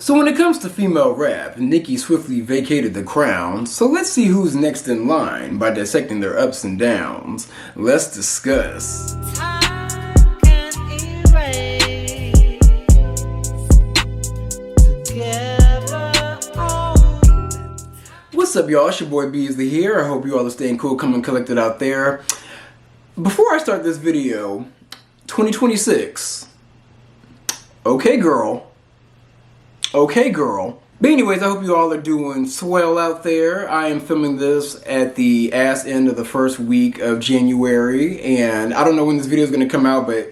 So when it comes to female rap, Nicki swiftly vacated the crown, so let's see who's next in line by dissecting their ups and downs. Let's discuss. What's up, y'all? It's your boy Beasley here. I hope you all are staying cool, calm, and collected out there. Before I start this video, 2026. Okay, girl. Okay, girl. But anyways, I hope you all are doing swell out there. I am filming this at the ass end of the first week of January, and I don't know when this video is going to come out, but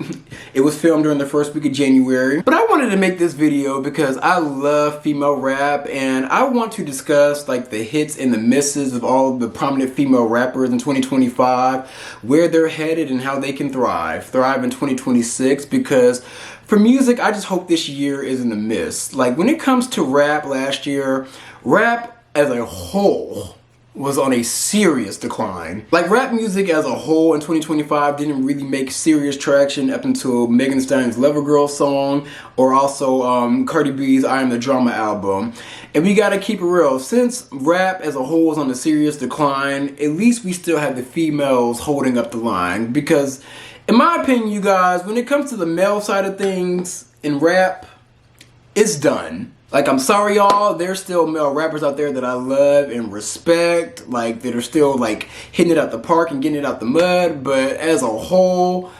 it was filmed during the first week of January. But I wanted to make this video because I love female rap, and I want to discuss like the hits and the misses of all of the prominent female rappers in 2025, where they're headed and how they can thrive in 2026, because for music, I just hope this year isn't a miss. Like, when it comes to rap last year, rap as a whole was on a serious decline. Like, rap music as a whole in 2025 didn't really make serious traction up until Megan Thee Stallion's Lover Girl song, or also Cardi B's I Am the Drama album. And we gotta keep it real. Since rap as a whole is on a serious decline, at least we still have the females holding up the line. Because in my opinion, you guys, when it comes to the male side of things in rap, it's done. Like, I'm sorry, y'all, there's still male rappers out there that I love and respect, like, that are still, like, hitting it out the park and getting it out the mud, but as a whole,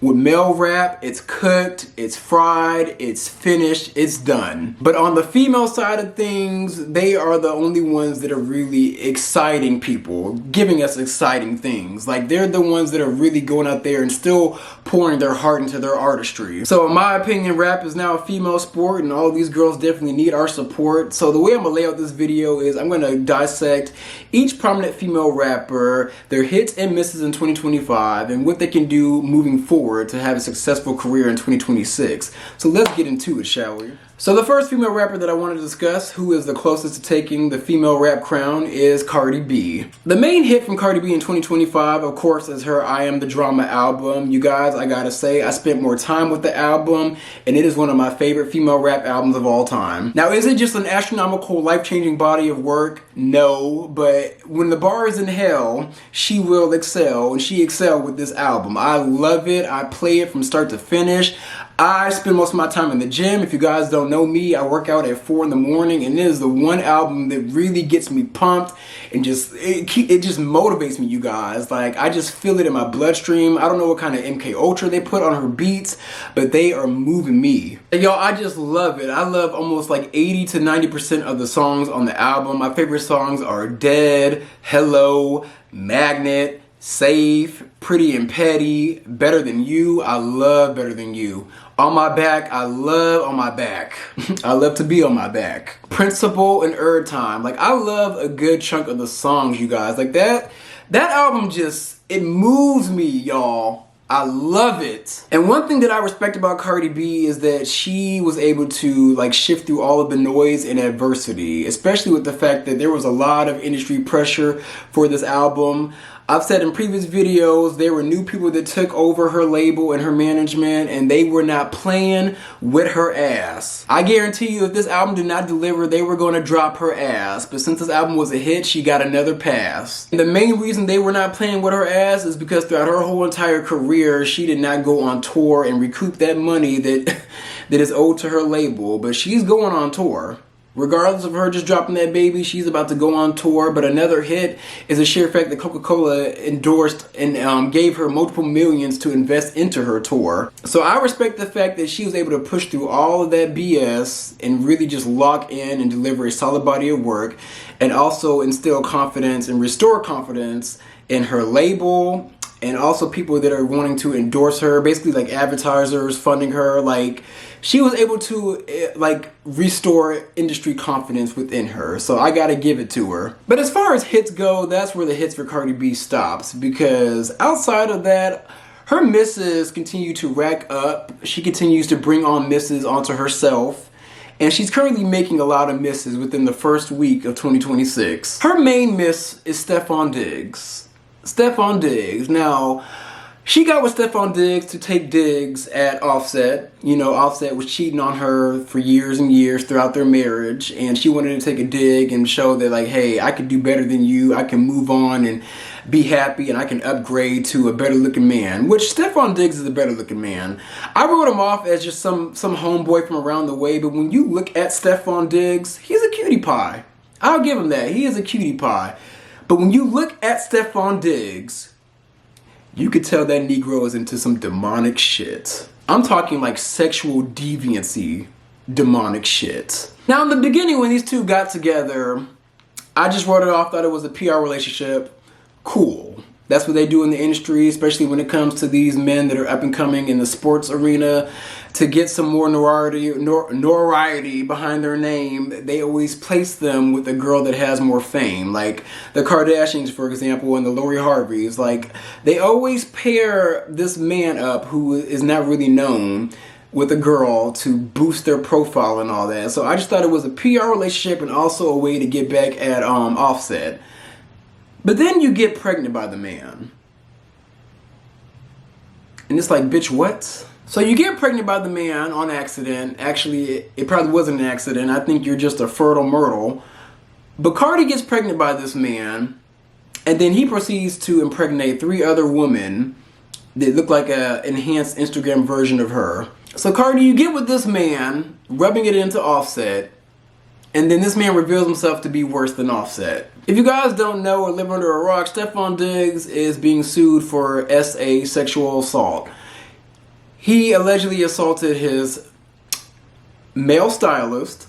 with male rap, it's cooked, it's fried, it's finished, it's done. But on the female side of things, they are the only ones that are really exciting people, giving us exciting things. Like, they're the ones that are really going out there and still pouring their heart into their artistry. So in my opinion, rap is now a female sport, and all these girls definitely need our support. So the way I'm gonna lay out this video is I'm gonna dissect each prominent female rapper, their hits and misses in 2025, and what they can do moving forward to have a successful career in 2026. So let's get into it, shall we? So the first female rapper that I want to discuss, who is the closest to taking the female rap crown, is Cardi B. The main hit from Cardi B in 2025, of course, is her I Am the Drama album. You guys, I gotta say, I spent more time with the album, and it is one of my favorite female rap albums of all time. Now, is it just an astronomical, life-changing body of work? No, but when the bar is in hell, she will excel, and she excelled with this album. I love it. I play it from start to finish. I spend most of my time in the gym. If you guys don't know me, I work out at 4 in the morning, and it is the one album that really gets me pumped and it just motivates me, you guys. Like, I just feel it in my bloodstream. I don't know what kind of MK Ultra they put on her beats, but they are moving me. And y'all, I just love it. I love almost like 80 to 90% of the songs on the album. My favorite songs are Dead, Hello, Magnet, Safe, Pretty and Petty, Better Than You. I love Better Than You. On My Back, I love On My Back. I love to be on my back. Principle and Earth Time. Like, I love a good chunk of the songs, you guys. Like, that album just, it moves me, y'all. I love it. And one thing that I respect about Cardi B is that she was able to like shift through all of the noise and adversity, especially with the fact that there was a lot of industry pressure for this album. I've said in previous videos, there were new people that took over her label and her management, and they were not playing with her ass. I guarantee you, if this album did not deliver, they were going to drop her ass. But since this album was a hit, she got another pass. And the main reason they were not playing with her ass is because throughout her whole entire career, she did not go on tour and recoup that money that is owed to her label. But she's going on tour. Regardless of her just dropping that baby, she's about to go on tour. But another hit is the sheer fact that Coca-Cola endorsed and gave her multiple millions to invest into her tour. So I respect the fact that she was able to push through all of that BS and really just lock in and deliver a solid body of work, and also instill confidence and restore confidence in her label, and also people that are wanting to endorse her, basically like advertisers funding her. Like, she was able to like restore industry confidence within her. So I gotta give it to her. But as far as hits go, that's where the hits for Cardi B stops, because outside of that, her misses continue to rack up. She continues to bring on misses onto herself. And she's currently making a lot of misses within the first week of 2026. Her main miss is Stephon Diggs. Stephon Diggs. Now, She got with Stephon Diggs to take digs at Offset. You know, Offset was cheating on her for years and years throughout their marriage, and she wanted to take a dig and show that, like, hey, I can do better than you. I can move on and be happy, and I can upgrade to a better looking man, which Stephon Diggs is a better looking man. I wrote him off as just some homeboy from around the way, but when you look at Stephon Diggs, he's a cutie pie. I'll give him that. He is a cutie pie. But when you look at Stephon Diggs, you could tell that Negro is into some demonic shit. I'm talking like sexual deviancy, demonic shit. Now in the beginning when these two got together, I just wrote it off, thought it was a PR relationship. Cool. That's what they do in the industry, especially when it comes to these men that are up and coming in the sports arena. To get some more notoriety behind their name, they always place them with a girl that has more fame. Like the Kardashians, for example, and the Lori Harveys. Like, they always pair this man up who is not really known with a girl to boost their profile and all that. So I just thought it was a PR relationship and also a way to get back at Offset. But then you get pregnant by the man. And it's like, bitch, what? So you get pregnant by the man on accident. Actually, it probably wasn't an accident. I think you're just a fertile myrtle. But Cardi gets pregnant by this man, and then he proceeds to impregnate 3 other women that look like an enhanced Instagram version of her. So Cardi, you get with this man, rubbing it into Offset, and then this man reveals himself to be worse than Offset. If you guys don't know or live under a rock, Stephon Diggs is being sued for SA, sexual assault. He allegedly assaulted his male stylist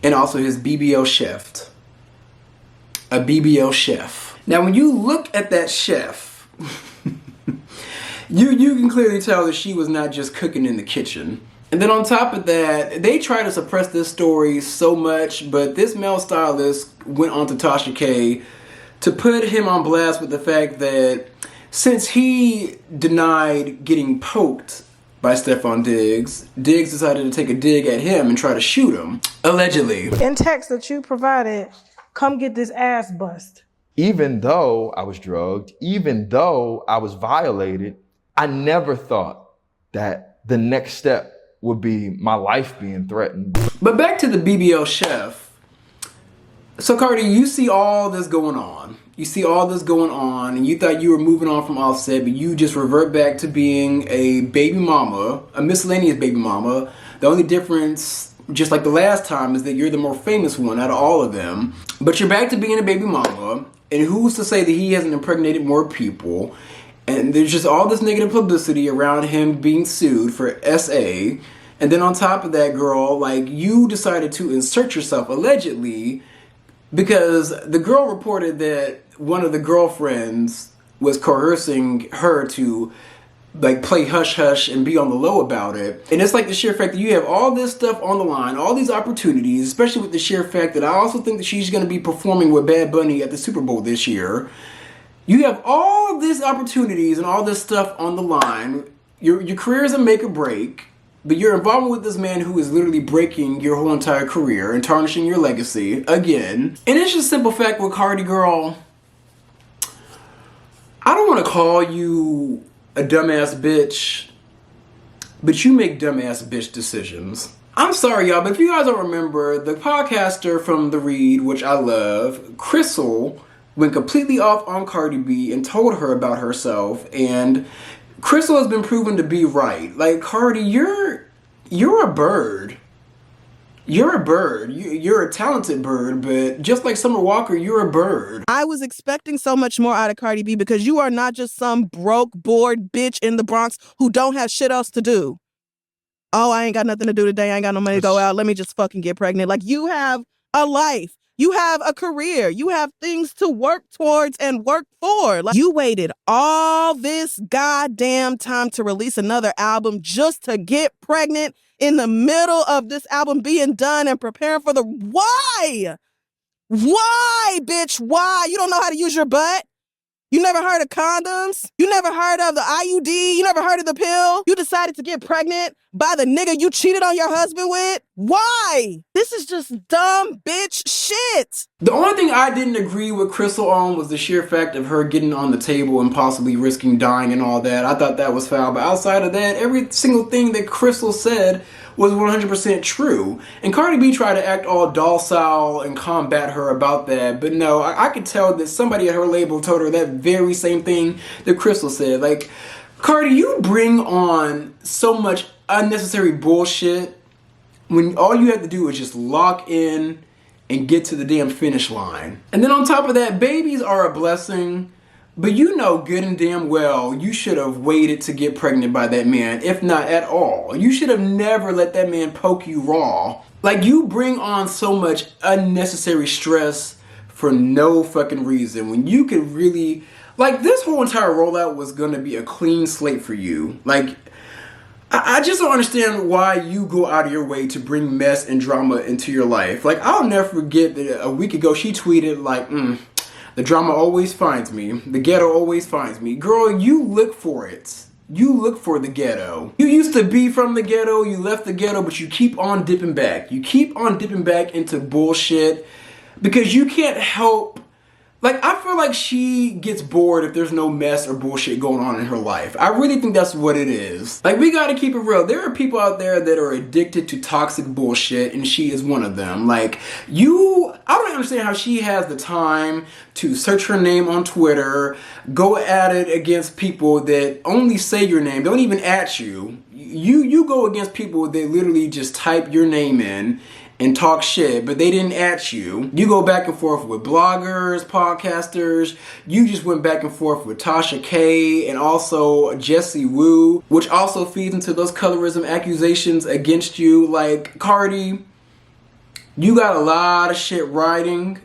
and also his BBL chef. A BBL chef. Now when you look at that chef, you can clearly tell that she was not just cooking in the kitchen. And then on top of that, they try to suppress this story so much, but this male stylist went on to Tasha K to put him on blast with the fact that since he denied getting poked by Stephon Diggs, Diggs decided to take a dig at him and try to shoot him, allegedly. In text that you provided, come get this ass bust. Even though I was drugged, even though I was violated, I never thought that the next step would be my life being threatened. But back to the BBL chef. So Cardi, you see all this going on. You see all this going on, and you thought you were moving on from Offset, but you just revert back to being a baby mama, a miscellaneous baby mama. The only difference, just like the last time, is that you're the more famous one out of all of them. But you're back to being a baby mama, and who's to say that he hasn't impregnated more people? And there's just all this negative publicity around him being sued for SA. And then on top of that, girl, like, you decided to insert yourself, allegedly, because the girl reported that one of the girlfriends was coercing her to, like, play hush hush and be on the low about it. And it's like the sheer fact that you have all this stuff on the line, all these opportunities, especially with the sheer fact that I also think that she's going to be performing with Bad Bunny at the Super Bowl this year. You have all of these opportunities and all this stuff on the line. Your career is a make or break. But you're involved with this man who is literally breaking your whole entire career and tarnishing your legacy again. And it's just simple fact with Cardi, girl. I don't want to call you a dumbass bitch, but you make dumbass bitch decisions. I'm sorry, y'all, but if you guys don't remember, the podcaster from The Read, which I love, Crystal, went completely off on Cardi B and told her about herself, and Crystal has been proven to be right. Like, Cardi, you're a bird. You're a bird. You're a talented bird, but just like Summer Walker, you're a bird. I was expecting so much more out of Cardi B because you are not just some broke, bored bitch in the Bronx who don't have shit else to do. Oh, I ain't got nothing to do today. I ain't got no money to go out. Let me just fucking get pregnant. Like, you have a life. You have a career. You have things to work towards and work for. Like, you waited all this goddamn time to release another album just to get pregnant in the middle of this album being done and preparing for the... Why? Why, bitch? Why? You don't know how to use your butt? You never heard of condoms? You never heard of the IUD? You never heard of the pill? You decided to get pregnant by the nigga you cheated on your husband with? Why? This is just dumb bitch shit. The only thing I didn't agree with Crystal on was the sheer fact of her getting on the table and possibly risking dying and all that. I thought that was foul, but outside of that, every single thing that Crystal said was 100% true. And Cardi B tried to act all docile and combat her about that, but no, I could tell that somebody at her label told her that very same thing that Crystal said. Like, Cardi, you bring on so much unnecessary bullshit when all you have to do is just lock in and get to the damn finish line. And then on top of that, babies are a blessing, but you know good and damn well you should have waited to get pregnant by that man, if not at all. You should have never let that man poke you raw. Like, you bring on so much unnecessary stress for no fucking reason when you could really, like, this whole entire rollout was gonna be a clean slate for you. Like, I just don't understand why you go out of your way to bring mess and drama into your life. Like, I'll never forget that a week ago she tweeted like, the drama always finds me. The ghetto always finds me. Girl, you look for it. You look for the ghetto. You used to be from the ghetto, you left the ghetto, but you keep on dipping back. You keep on dipping back into bullshit because you can't help. Like, I feel like she gets bored if there's no mess or bullshit going on in her life. I really think that's what it is. Like, we gotta keep it real. There are people out there that are addicted to toxic bullshit, and she is one of them. Like, I don't understand how she has the time to search her name on Twitter, go at it against people that only say your name, don't even at you. You go against people that literally just type your name in and talk shit, but they didn't at you. You go back and forth with bloggers, podcasters. You just went back and forth with Tasha K and also Jessie Woo, which also feeds into those colorism accusations against you. Like, Cardi, you got a lot of shit riding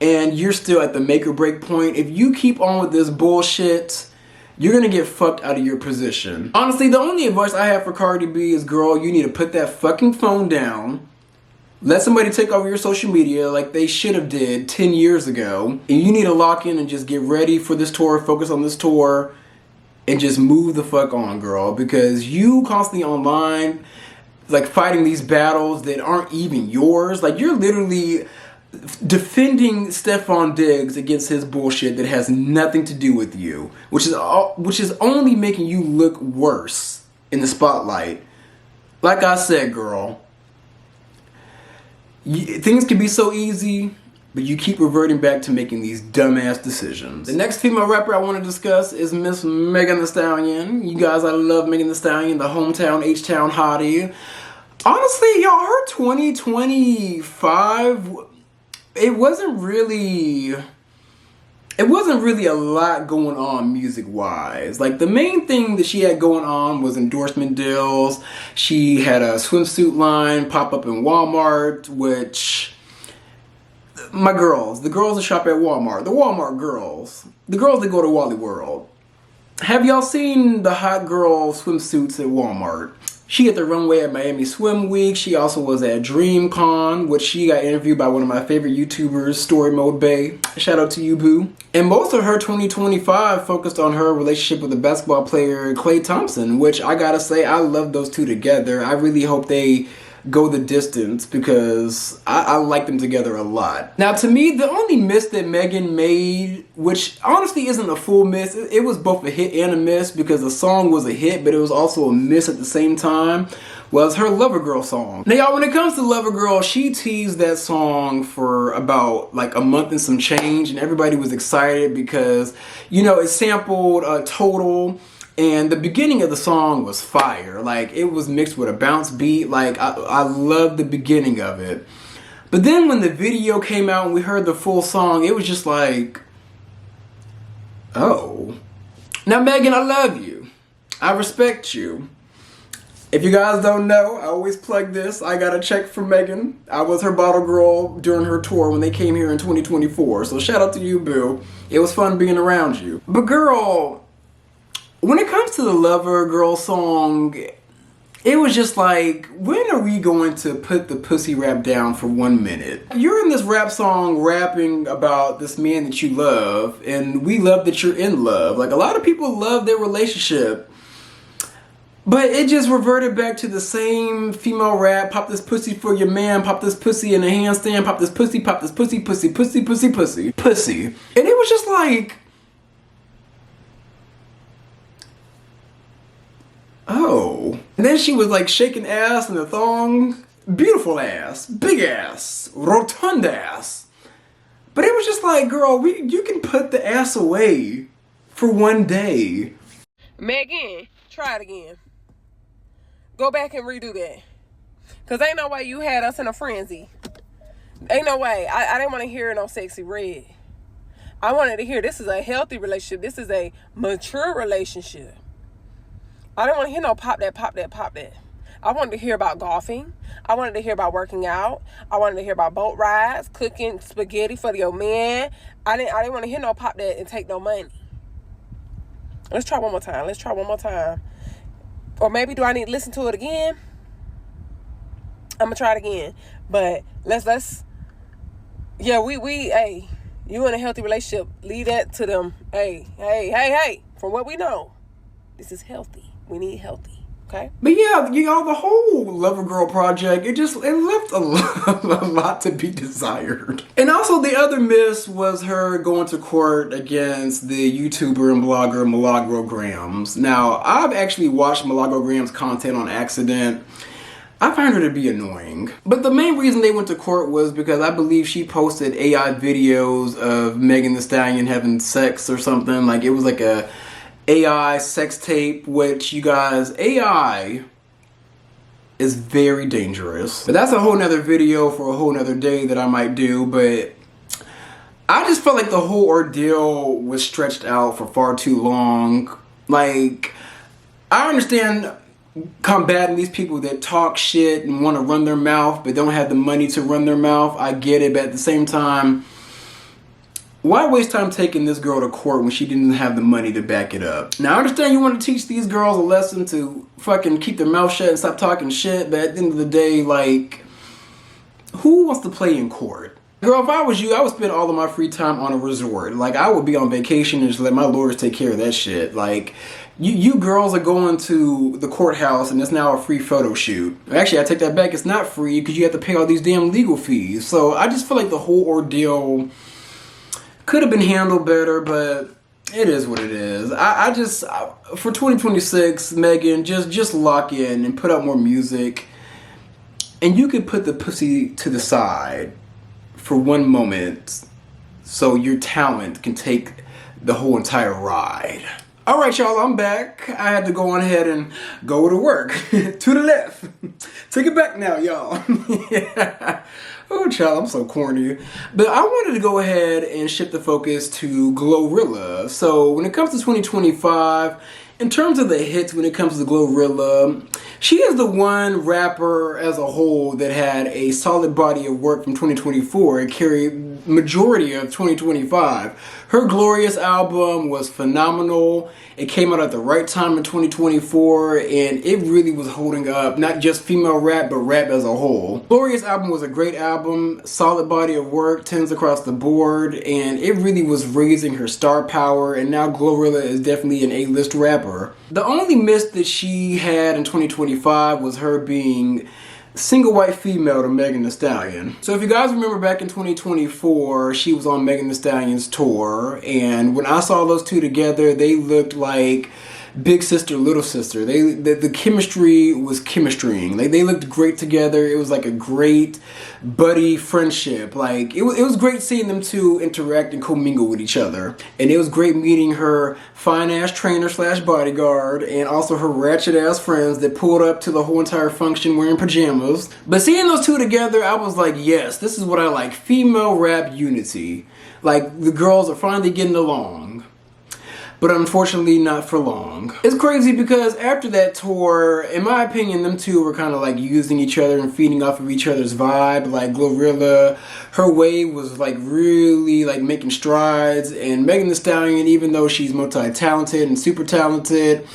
and you're still at the make or break point. If you keep on with this bullshit, you're gonna get fucked out of your position. Honestly, the only advice I have for Cardi B is, girl, you need to put that fucking phone down. Let somebody take over your social media like they should have did 10 years ago. And you need to lock in and just get ready for this tour, focus on this tour, and just move the fuck on, girl. Because you constantly online, like, fighting these battles that aren't even yours. Like, you're literally defending Stefan Diggs against his bullshit that has nothing to do with you. Which is only making you look worse in the spotlight. Like I said, girl, things can be so easy, but you keep reverting back to making these dumbass decisions. The next female rapper I want to discuss is Miss Megan Thee Stallion. You guys, I love Megan Thee Stallion, the hometown H-Town hottie. Honestly, y'all, her 2025, it wasn't really a lot going on music-wise. Like, the main thing that she had going on was endorsement deals. She had a swimsuit line pop up in Walmart, which, the girls that shop at Walmart, the Walmart girls, the girls that go to Wally World. Have y'all seen the hot girl swimsuits at Walmart? She hit the runway at Miami Swim Week. She also was at DreamCon, which she got interviewed by one of my favorite YouTubers, Story Mode Bay. Shout out to you, boo. And most of her 2025 focused on her relationship with the basketball player Klay Thompson, which I gotta say, I love those two together. I really hope they go the distance because I like them together a lot. Now, to me, the only miss that Megan made, which honestly isn't a full miss, it was both a hit and a miss because the song was a hit, but it was also a miss at the same time, was her Lover Girl song. Now, y'all, when it comes to Lover Girl, she teased that song for about like a month and some change, and everybody was excited because, you know, it sampled Total. And the beginning of the song was fire. Like, it was mixed with a bounce beat. Like, I loved the beginning of it. But then when the video came out and we heard the full song, it was just like, oh. Now, Megan, I love you. I respect you. If you guys don't know, I always plug this. I got a check from Megan. I was her bottle girl during her tour when they came here in 2024. So shout out to you, boo. It was fun being around you. But girl, when it comes to the Lover Girl song, It was just like, when are we going to put the pussy rap down for 1 minute? You're in this rap song rapping about this man that you love, and we love that you're in love. Like, a lot of people love their relationship. But it just reverted back to the same female rap. Pop this pussy for your man. Pop this pussy in a handstand. Pop this pussy, pussy, pussy, pussy, pussy. Pussy. And it was just like, oh. And then she was like shaking ass in the thong. Beautiful ass. Big ass. Rotund ass. But it was just like, girl, you can put the ass away for 1 day. Megan, try it again. Go back and redo that. Because ain't no way you had us in a frenzy. Ain't no way. I didn't want to hear no sexy red. I wanted to hear this is a healthy relationship. This is a mature relationship. I didn't want to hear no pop that, pop that, pop that. I wanted to hear about golfing. I wanted to hear about working out. I wanted to hear about boat rides, cooking spaghetti for your man. I didn't want to hear no pop that and take no money. Let's try one more time. Let's try one more time. Or maybe do I need to listen to it again? I'm gonna try it again. But let's yeah, we hey, you in a healthy relationship, leave that to them. Hey, from what we know, this is healthy. We need healthy, okay? But yeah, the whole Lover Girl project, it left a lot to be desired. And also the other miss was her going to court against the YouTuber and blogger Milagro Grams. Now, I've actually watched Milagro Grams' content on accident. I find her to be annoying. But the main reason they went to court was because I believe she posted AI videos of Megan Thee Stallion having sex or something. Like, it was like a AI sex tape, which, you guys, AI is very dangerous. But that's a whole nother video for a whole nother day that I might do. But I just felt like the whole ordeal was stretched out for far too long. Like, I understand combating these people that talk shit and want to run their mouth but don't have the money to run their mouth. I get it, but at the same time, why waste time taking this girl to court when she didn't have the money to back it up? Now, I understand you want to teach these girls a lesson to fucking keep their mouth shut and stop talking shit, but at the end of the day, like, who wants to play in court? Girl, if I was you, I would spend all of my free time on a resort. Like, I would be on vacation and just let my lawyers take care of that shit. Like, you girls are going to the courthouse and it's now a free photo shoot. Actually, I take that back. It's not free because you have to pay all these damn legal fees. So I just feel like the whole ordeal could have been handled better, but it is what it is. For 2026, Megan, just lock in and put out more music. And you could put the pussy to the side for 1 moment so your talent can take the whole entire ride. All right, y'all, I'm back. I had to go on ahead and go to work. To the left. Take it back now, y'all. Yeah. Oh, child, I'm so corny. But I wanted to go ahead and shift the focus to Glorilla. So when it comes to 2025, in terms of the hits, when it comes to Glorilla, she is the one rapper as a whole that had a solid body of work from 2024 and carried majority of 2025. Her Glorious album was phenomenal. It came out at the right time in 2024, and it really was holding up not just female rap, but rap as a whole. Glorious album was a great album, solid body of work, 10s across the board, and it really was raising her star power, and now Glorilla is definitely an A-list rapper. The only miss that she had in 2025 was her being single white female to Megan Thee Stallion. So if you guys remember back in 2024, she was on Megan Thee Stallion's tour, and when I saw those two together, they looked like big sister, little sister. The chemistry was chemistrying. Like, they looked great together. It was like a great buddy friendship. Like, it was great seeing them two interact and commingle with each other. And it was great meeting her fine ass trainer slash bodyguard and also her ratchet ass friends that pulled up to the whole entire function wearing pajamas. But seeing those two together, I was like, yes, this is what I like. Female rap unity. Like, the girls are finally getting along. But unfortunately not for long. It's crazy because after that tour, in my opinion, them two were kind of like using each other and feeding off of each other's vibe. Like Glorilla, her wave was like really like making strides, and Megan Thee Stallion, even though she's multi-talented and super talented,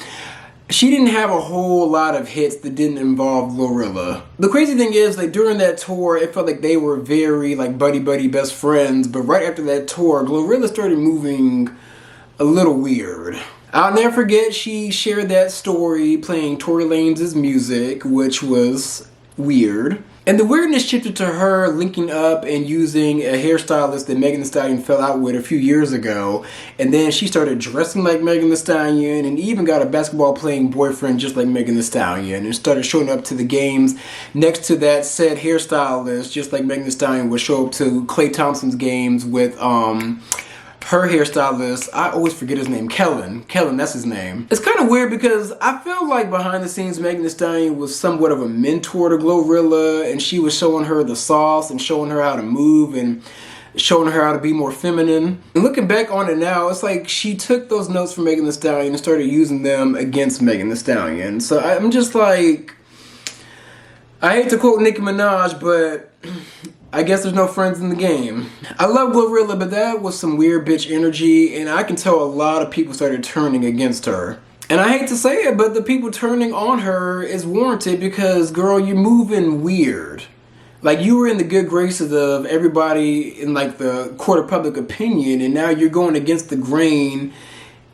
she didn't have a whole lot of hits that didn't involve Glorilla. The crazy thing is, like, during that tour, it felt like they were very, like, buddy-buddy best friends, but right after that tour, Glorilla started moving a little weird. I'll never forget she shared that story playing Tory Lanez music, which was weird. And the weirdness shifted to her linking up and using a hairstylist that Megan Thee Stallion fell out with a few years ago. And then she started dressing like Megan Thee Stallion and even got a basketball playing boyfriend just like Megan Thee Stallion and started showing up to the games next to that said hairstylist just like Megan Thee Stallion would show up to Klay Thompson's games with her hairstylist. I always forget his name. Kellen, that's his name. It's kind of weird because I feel like behind the scenes Megan Thee Stallion was somewhat of a mentor to Glorilla, and she was showing her the sauce and showing her how to move and showing her how to be more feminine. And looking back on it now, it's like she took those notes from Megan Thee Stallion and started using them against Megan Thee Stallion. So I'm just like, I hate to quote Nicki Minaj, but I guess there's no friends in the game. I love Glorilla, but that was some weird bitch energy, and I can tell a lot of people started turning against her. And I hate to say it, but the people turning on her is warranted because, girl, you're moving weird. Like, you were in the good graces of everybody in, like, the court of public opinion, and now you're going against the grain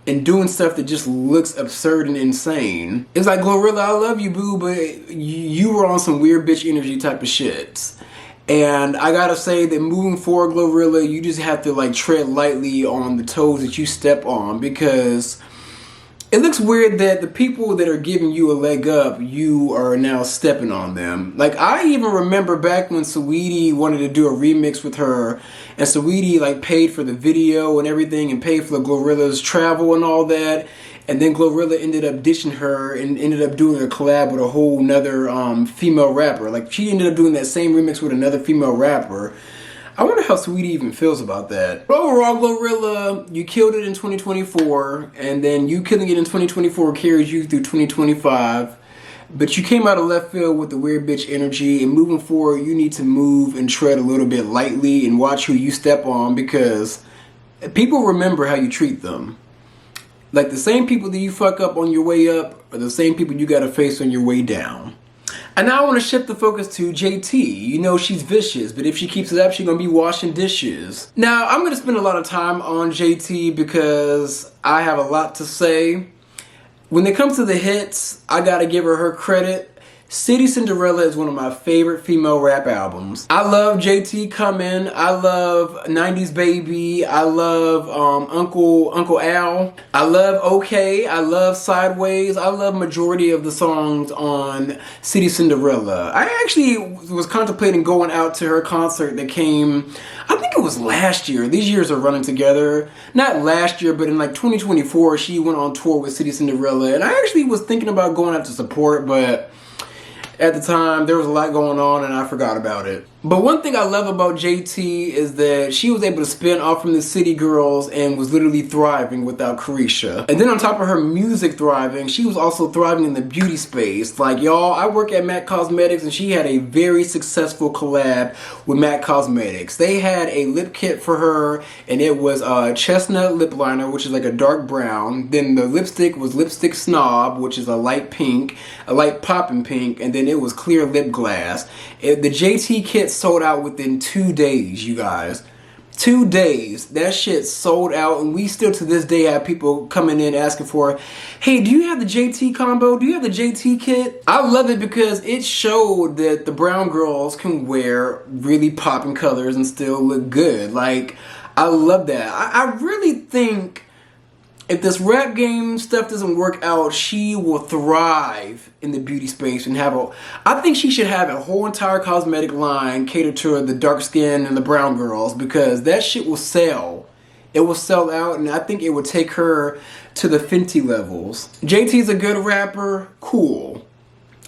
and doing stuff that just looks absurd and insane. It's like, Glorilla, I love you, boo, but you were on some weird bitch energy type of shit. And I gotta say that moving forward, Glorilla, you just have to like tread lightly on the toes that you step on, because it looks weird that the people that are giving you a leg up, you are now stepping on them. Like, I even remember back when Saweetie wanted to do a remix with her, and Saweetie like paid for the video and everything and paid for the Glorilla's travel and all that. And then Glorilla ended up ditching her and ended up doing a collab with a whole nother female rapper. Like, she ended up doing that same remix with another female rapper. I wonder how Saweetie even feels about that. But overall, Glorilla, you killed it in 2024, and then you killing it in 2024 carries you through 2025. But you came out of left field with the weird bitch energy, and moving forward, you need to move and tread a little bit lightly and watch who you step on, because people remember how you treat them. Like, the same people that you fuck up on your way up are the same people you gotta face on your way down. And now I want to shift the focus to JT. You know, she's vicious, but if she keeps it up, she's gonna be washing dishes. Now, I'm gonna spend a lot of time on JT because I have a lot to say. When it comes to the hits, I gotta give her credit. City Cinderella is one of my favorite female rap albums. I love JT Comin', I love 90s Baby, I love Uncle Al, I love OK, I love Sideways, I love majority of the songs on City Cinderella. I actually was contemplating going out to her concert that came, I think it was last year. These years are running together. Not last year, but in like 2024, she went on tour with City Cinderella, and I actually was thinking about going out to support, but at the time, there was a lot going on and I forgot about it. But one thing I love about JT is that she was able to spin off from the City Girls and was literally thriving without Carisha. And then on top of her music thriving, she was also thriving in the beauty space. Like, y'all, I work at MAC Cosmetics, and she had a very successful collab with MAC Cosmetics. They had a lip kit for her, and it was a chestnut lip liner, which is like a dark brown. Then the lipstick was Lipstick Snob, which is a light pink, a light poppin' pink, and then it was clear lip gloss. The JT kit sold out within 2 days, you guys. 2 days. That shit sold out, and we still to this day have people coming in asking for, hey, do you have the JT combo? Do you have the JT kit? I love it because it showed that the brown girls can wear really popping colors and still look good. Like, I love that. I really think if this rap game stuff doesn't work out, she will thrive in the beauty space and I think she should have a whole entire cosmetic line catered to the dark skin and the brown girls, because that shit will sell. It will sell out, and I think it would take her to the Fenty levels. JT's a good rapper, cool.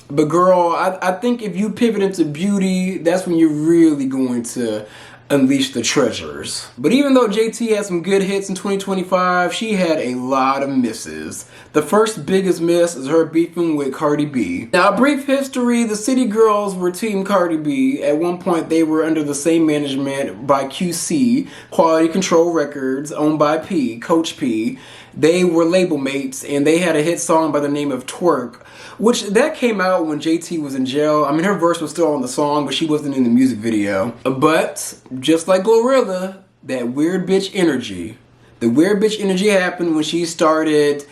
But girl, I think if you pivot into beauty, that's when you're really going to unleash the treasures. But even though JT had some good hits in 2025, she had a lot of misses. The first biggest miss is her beefing with Cardi B. Now, a brief history, the City Girls were Team Cardi B. At one point, they were under the same management by QC, Quality Control Records, owned by P, Coach P. They were label mates, and they had a hit song by the name of Twerk, which that came out when JT was in jail. I mean, her verse was still on the song, but she wasn't in the music video. But just like Glorilla, that weird bitch energy. The weird bitch energy happened when she started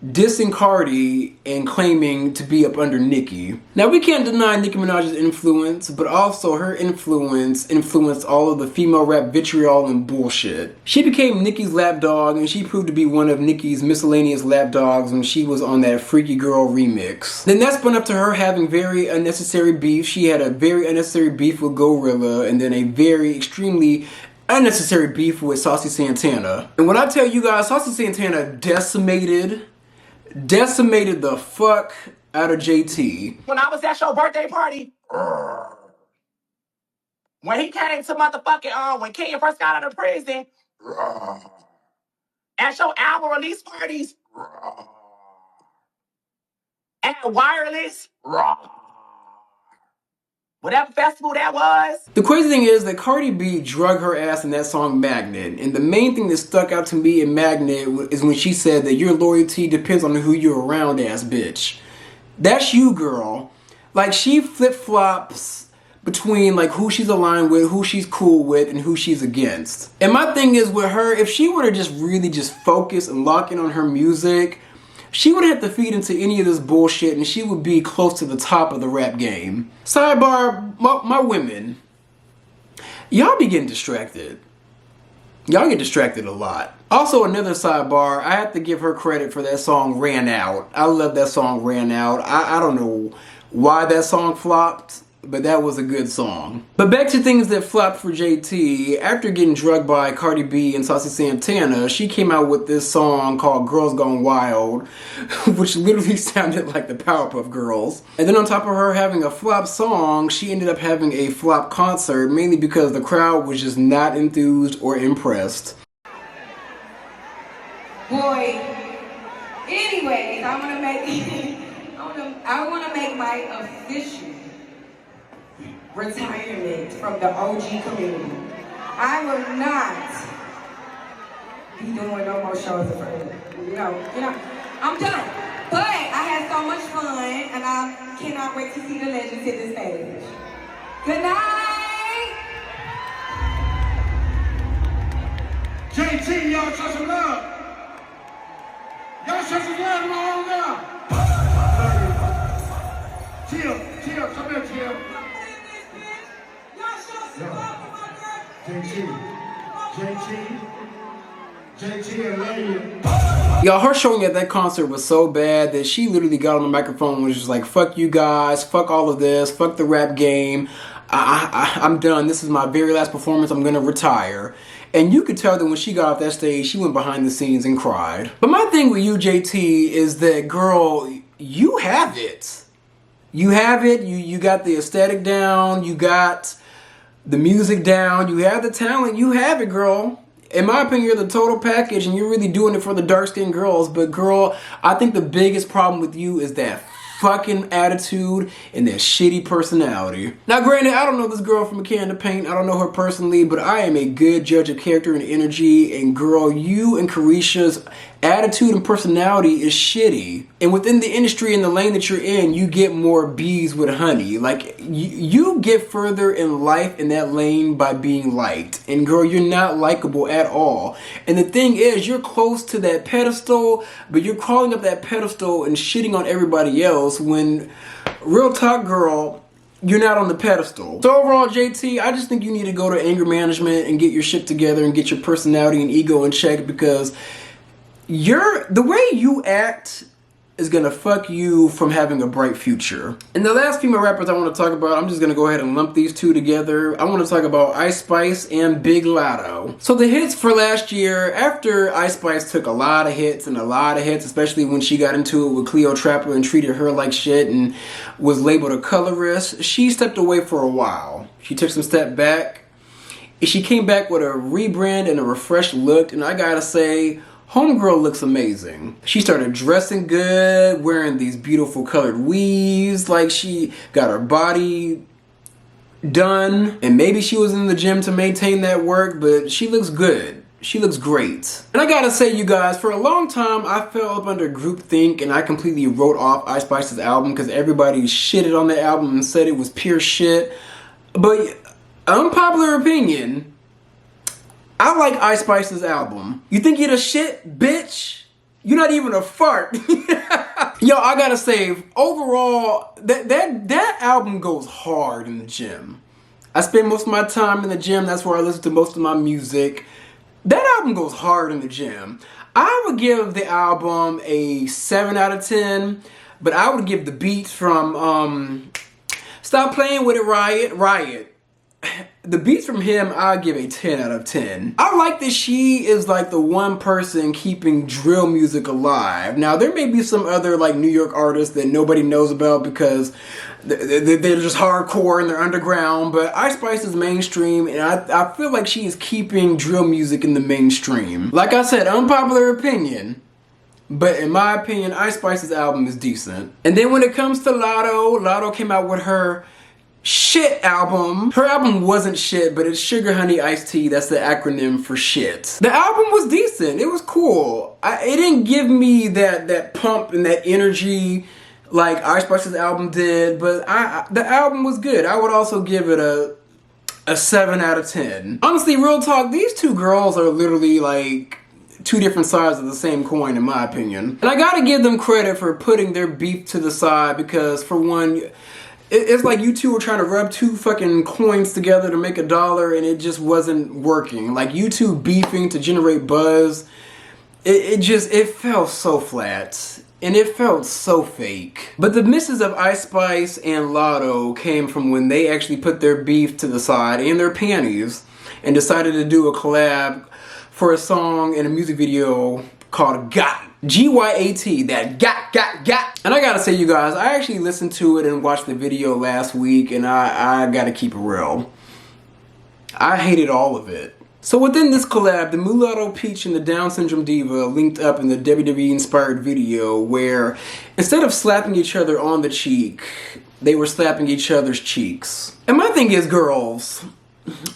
dissing Cardi and claiming to be up under Nicki. Now, we can't deny Nicki Minaj's influence, but also her influence influenced all of the female rap vitriol and bullshit. She became Nicki's lapdog, and she proved to be one of Nicki's miscellaneous lapdogs when she was on that Freaky Girl remix. Then that spun up to her having very unnecessary beef. She had a very unnecessary beef with Glorilla, and then a very extremely unnecessary beef with Saucy Santana. And when I tell you guys, Saucy Santana decimated the fuck out of JT. When I was at your birthday party, when he came to motherfucking, when Kenya first got out of prison, at your album release parties, at Wireless, whatever festival that was. The crazy thing is that Cardi B drug her ass in that song Magnet. And the main thing that stuck out to me in Magnet is when she said that your loyalty depends on who you're around, ass bitch. That's you, girl. Like, she flip-flops between like who she's aligned with, who she's cool with, and who she's against. And my thing is with her, if she were to just really just focus and lock in on her music, she wouldn't have to feed into any of this bullshit, and she would be close to the top of the rap game. Sidebar, my women, y'all be getting distracted. Y'all get distracted a lot. Also, another sidebar, I have to give her credit for that song Ran Out. I love that song Ran Out. I don't know why that song flopped, but that was a good song. But back to things that flopped for JT. After getting drugged by Cardi B and Saucy Santana, she came out with this song called Girls Gone Wild, which literally sounded like the Powerpuff Girls. And then on top of her having a flop song, she ended up having a flop concert, mainly because the crowd was just not enthused or impressed. Boy, anyways, I want to make my official retirement from the OG community. I will not be doing no more shows for I'm done. But I had so much fun, and I cannot wait to see the legends hit the stage. Good night. JT, y'all show some love. Y'all show some love to my own now. Chill, come here, chill. JT and Lady. Y'all, her showing at that concert was so bad that she literally got on the microphone and was just like, fuck you guys, fuck all of this, fuck the rap game. I'm done. This is my very last performance. I'm gonna retire. And you could tell that when she got off that stage, she went behind the scenes and cried. But my thing with you, JT, is that, girl, you have it. You have it. You got the aesthetic down. You got the music down. You have the talent. You have it, girl. In my opinion, you're the total package, and you're really doing it for the dark-skinned girls. But, girl, I think the biggest problem with you is that fucking attitude and that shitty personality. Now, granted, I don't know this girl from a can of paint. I don't know her personally, but I am a good judge of character and energy. And, girl, you and Carisha's attitude and personality is shitty. And within the industry and the lane that you're in, you get more bees with honey. Like, you get further in life in that lane by being liked. And, girl, you're not likable at all. And the thing is, you're close to that pedestal, but you're crawling up that pedestal and shitting on everybody else when, real talk, girl, you're not on the pedestal. So overall, JT, I just think you need to go to anger management and get your shit together and get your personality and ego in check, because the way you act is gonna fuck you from having a bright future. And the last female rappers I want to talk about, I'm just gonna go ahead and lump these two together. I want to talk about Ice Spice and Big Latto. So the hits for last year, after Ice Spice took a lot of hits, especially when she got into it with Cleo Trapper and treated her like shit and was labeled a colorist, she stepped away for a while. She took some step back. She came back with a rebrand and a refreshed look, and I gotta say, homegirl looks amazing. She started dressing good, wearing these beautiful colored weaves, like she got her body done, and maybe she was in the gym to maintain that work, but she looks good. She looks great. And I gotta say, you guys, for a long time, I fell up under groupthink and I completely wrote off Ice Spice's album because everybody shitted on the album and said it was pure shit. But unpopular opinion, I like Ice Spice's album. You think you're the shit, bitch? You're not even a fart. Yo, I gotta say, overall, that album goes hard in the gym. I spend most of my time in the gym. That's where I listen to most of my music. That album goes hard in the gym. I would give the album a 7 out of 10, but I would give the beats from Stop Playing With It, Riot. The beats from him, I'll give a 10 out of 10. I like that she is like the one person keeping drill music alive. Now, there may be some other like New York artists that nobody knows about because they're just hardcore and they're underground, but Ice Spice is mainstream, and I feel like she is keeping drill music in the mainstream. Like I said, unpopular opinion, but in my opinion, Ice Spice's album is decent. And then when it comes to Latto came out with her shit album. Her album wasn't shit, but it's Sugar Honey Iced Tea. That's the acronym for shit. The album was decent. It was cool. It didn't give me that pump and that energy like Ice Spice's album did, but the album was good. I would also give it a 7 out of 10. Honestly, real talk, these two girls are literally like two different sides of the same coin in my opinion. And I gotta give them credit for putting their beef to the side because for one, it's like you two were trying to rub two fucking coins together to make $1 and it just wasn't working. Like you two beefing to generate buzz, it felt so flat. And it felt so fake. But the misses of Ice Spice and Latto came from when they actually put their beef to the side and their panties and decided to do a collab for a song and a music video called Got. G-Y-A-T, that got. And I gotta say, you guys, I actually listened to it and watched the video last week, and I gotta keep it real. I hated all of it. So within this collab, the Mulatto Peach and the Down Syndrome Diva linked up in the WWE inspired video where instead of slapping each other on the cheek, they were slapping each other's cheeks. And my thing is, girls,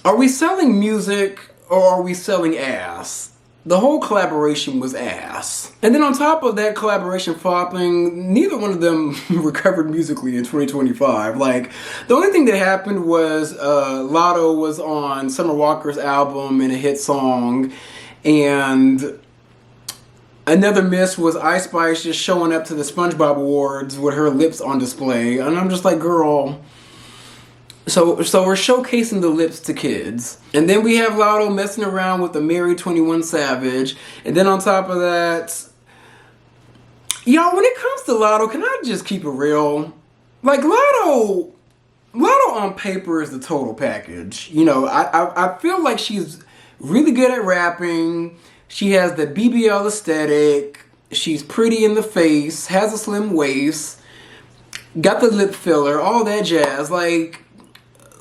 are we selling music or are we selling ass? The whole collaboration was ass. And then on top of that collaboration flopping, neither one of them recovered musically in 2025. Like, the only thing that happened was Latto was on Summer Walker's album and a hit song, and another miss was Ice Spice just showing up to the SpongeBob Awards with her lips on display. And I'm just like, girl. So we're showcasing the lips to kids. And then we have Latto messing around with the Mary 21 Savage. And then on top of that, y'all, when it comes to Latto, can I just keep it real? Like, Latto on paper is the total package. You know, I feel like she's really good at rapping. She has the BBL aesthetic. She's pretty in the face, has a slim waist, got the lip filler, all that jazz. Like,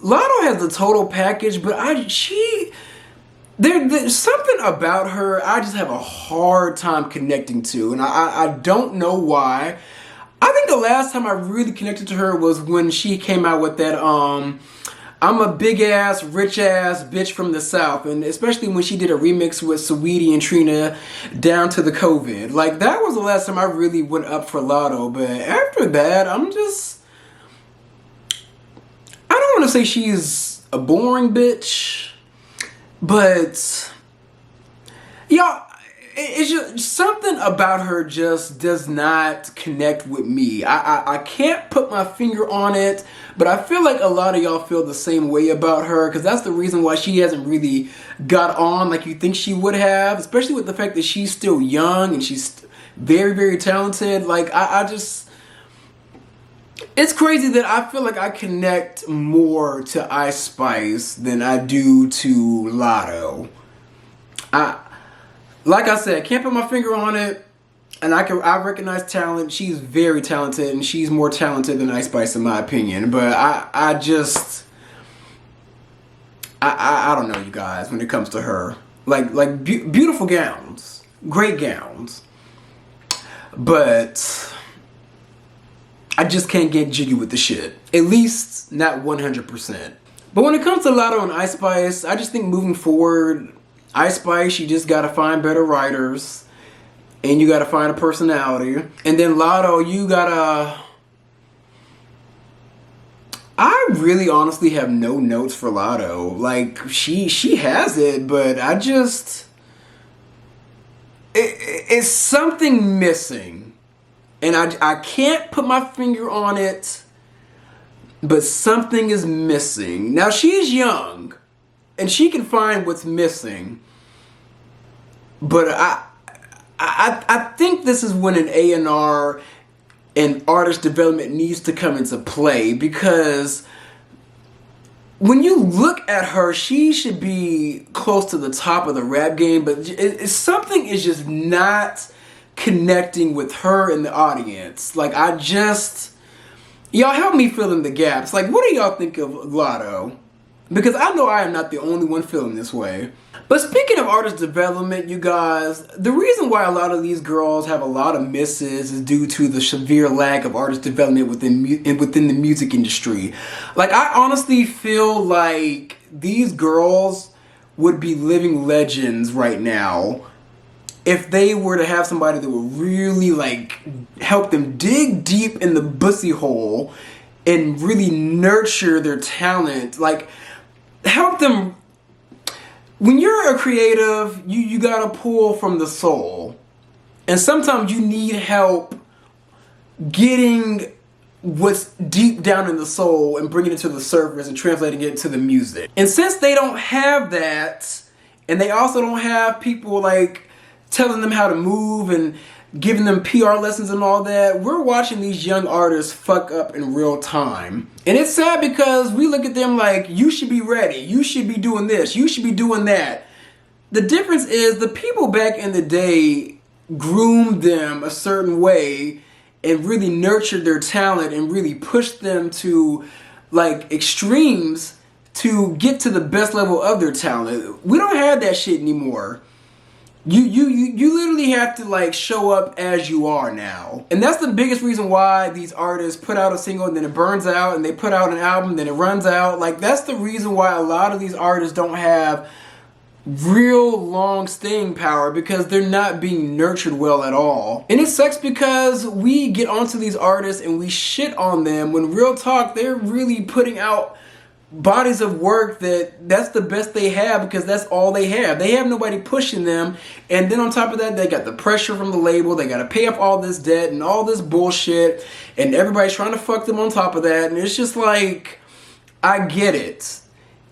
Latto has the total package, but there's something about her I just have a hard time connecting to, and I don't know why. I think the last time I really connected to her was when she came out with that I'm a big ass, rich ass bitch from the South, and especially when she did a remix with Saweetie and Trina, Down to the COVID. Like, that was the last time I really went up for Latto, but after that, I don't want to say she's a boring bitch, but y'all, it's just something about her just does not connect with me. I can't put my finger on it, but I feel like a lot of y'all feel the same way about her, because that's the reason why she hasn't really got on like you think she would have, especially with the fact that she's still young and she's very, very talented. Like, it's crazy that I feel like I connect more to Ice Spice than I do to Latto. Like I said, can't put my finger on it, and I recognize talent. She's very talented, and she's more talented than Ice Spice in my opinion. But I don't know, you guys, when it comes to her. Like beautiful gowns, great gowns, but I just can't get jiggy with the shit. At least not 100%. But when it comes to Latto and Ice Spice, I just think moving forward, Ice Spice, you just gotta find better writers, and you gotta find a personality, and then Latto, you gotta. I really honestly have no notes for Latto. Like, she has it, but I just... It's something missing. And I can't put my finger on it, but something is missing. Now, she's young, and she can find what's missing. But I think this is when an A&R and artist development needs to come into play, because when you look at her, she should be close to the top of the rap game, but something is just not connecting with her and the audience. Like, y'all help me fill in the gaps. Like, what do y'all think of Latto? Because I know I am not the only one feeling this way. But speaking of artist development, you guys, the reason why a lot of these girls have a lot of misses is due to the severe lack of artist development within the music industry. Like, I honestly feel like these girls would be living legends right now if they were to have somebody that would really, like, help them dig deep in the pussy hole and really nurture their talent. Like, help them. When you're a creative, you gotta pull from the soul. And sometimes you need help getting what's deep down in the soul and bringing it to the surface and translating it to the music. And since they don't have that, and they also don't have people like telling them how to move and giving them PR lessons and all that, we're watching these young artists fuck up in real time. And it's sad because we look at them like, you should be ready, you should be doing this, you should be doing that. The difference is the people back in the day groomed them a certain way and really nurtured their talent and really pushed them to like extremes to get to the best level of their talent. We don't have that shit anymore. You literally have to like show up as you are now. And that's the biggest reason why these artists put out a single and then it burns out, and they put out an album then it runs out. Like, that's the reason why a lot of these artists don't have real long staying power, because they're not being nurtured well at all. And it sucks because we get onto these artists and we shit on them when real talk, they're really putting out bodies of work that's the best they have, because that's all they have. They have nobody pushing them, and then on top of that, they got the pressure from the label. They got to pay off all this debt and all this bullshit, and everybody's trying to fuck them on top of that. And it's just like, I get it,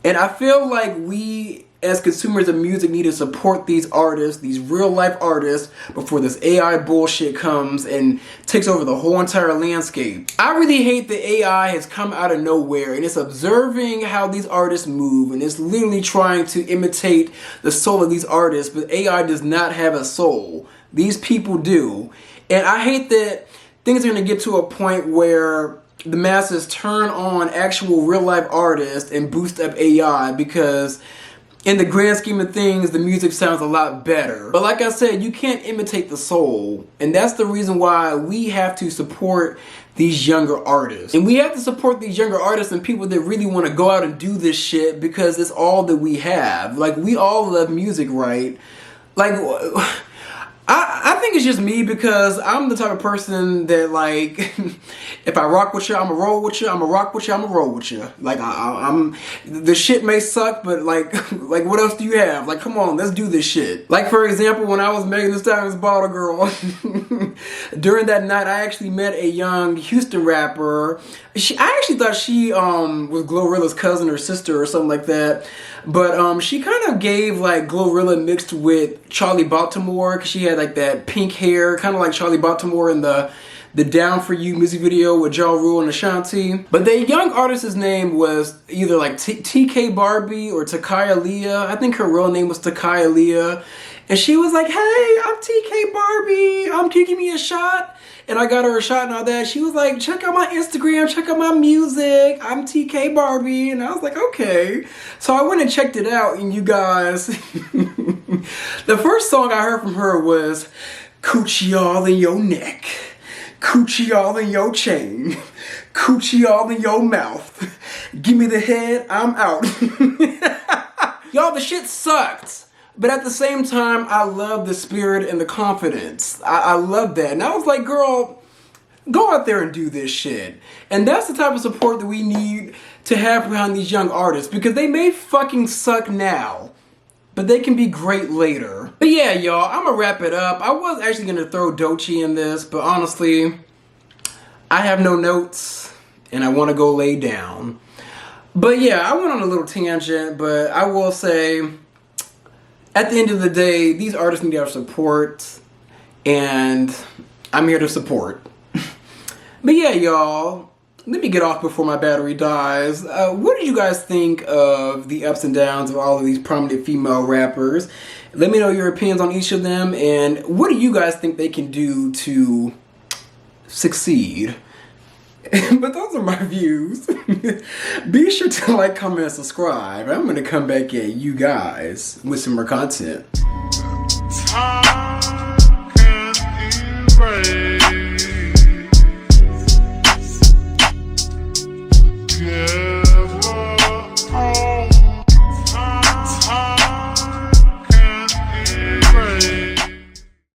and I feel like we as consumers of music need to support these artists, these real life artists, before this AI bullshit comes and takes over the whole entire landscape. I really hate that AI has come out of nowhere and it's observing how these artists move, and it's literally trying to imitate the soul of these artists, but AI does not have a soul. These people do. And I hate that things are going to get to a point where the masses turn on actual real life artists and boost up AI, because in the grand scheme of things, the music sounds a lot better. But like I said, you can't imitate the soul. And that's the reason why we have to support these younger artists. And we have to support these younger artists and people that really want to go out and do this shit, because it's all that we have. Like, we all love music, right? Like, I think it's just me, because I'm the type of person that, like, if I rock with you, I'ma roll with you. I'ma rock with you, I'ma roll with you. Like, I'm the shit may suck, but like what else do you have? Like, come on, let's do this shit. Like, for example, when I was Megan Thee Stallion's Bottle Girl, during that night, I actually met a young Houston rapper. I actually thought she was Glorilla's cousin or sister or something like that. But she kind of gave like Glorilla mixed with Charlie Baltimore, because she had like that pink hair, kind of like Charlie Baltimore in the the Down For You music video with Ja Rule and Ashanti. But the young artist's name was either like TK Barbie or Takaya Leah. I think her real name was Takaya Leah. And she was like, hey, I'm TK Barbie. Can you give me a shot? And I got her a shot and all that. She was like, check out my Instagram, check out my music. I'm TK Barbie. And I was like, okay. So I went and checked it out, and you guys, the first song I heard from her was Coochie All in Your Neck, Coochie All in Your Chain, Coochie All in Your Mouth. Give me the head, I'm out. Y'all, the shit sucked. But at the same time, I love the spirit and the confidence. I love that. And I was like, girl, go out there and do this shit. And that's the type of support that we need to have behind these young artists, because they may fucking suck now, but they can be great later. But yeah, y'all, I'm gonna wrap it up. I was actually gonna throw Doechii in this, but honestly, I have no notes and I wanna go lay down. But yeah, I went on a little tangent, but I will say, at the end of the day, these artists need our support, and I'm here to support. But yeah, y'all, let me get off before my battery dies. What did you guys think of the ups and downs of all of these prominent female rappers? Let me know your opinions on each of them, and what do you guys think they can do to succeed? But those are my views. Be sure to like, comment, and subscribe. I'm going to come back at you guys with some more content.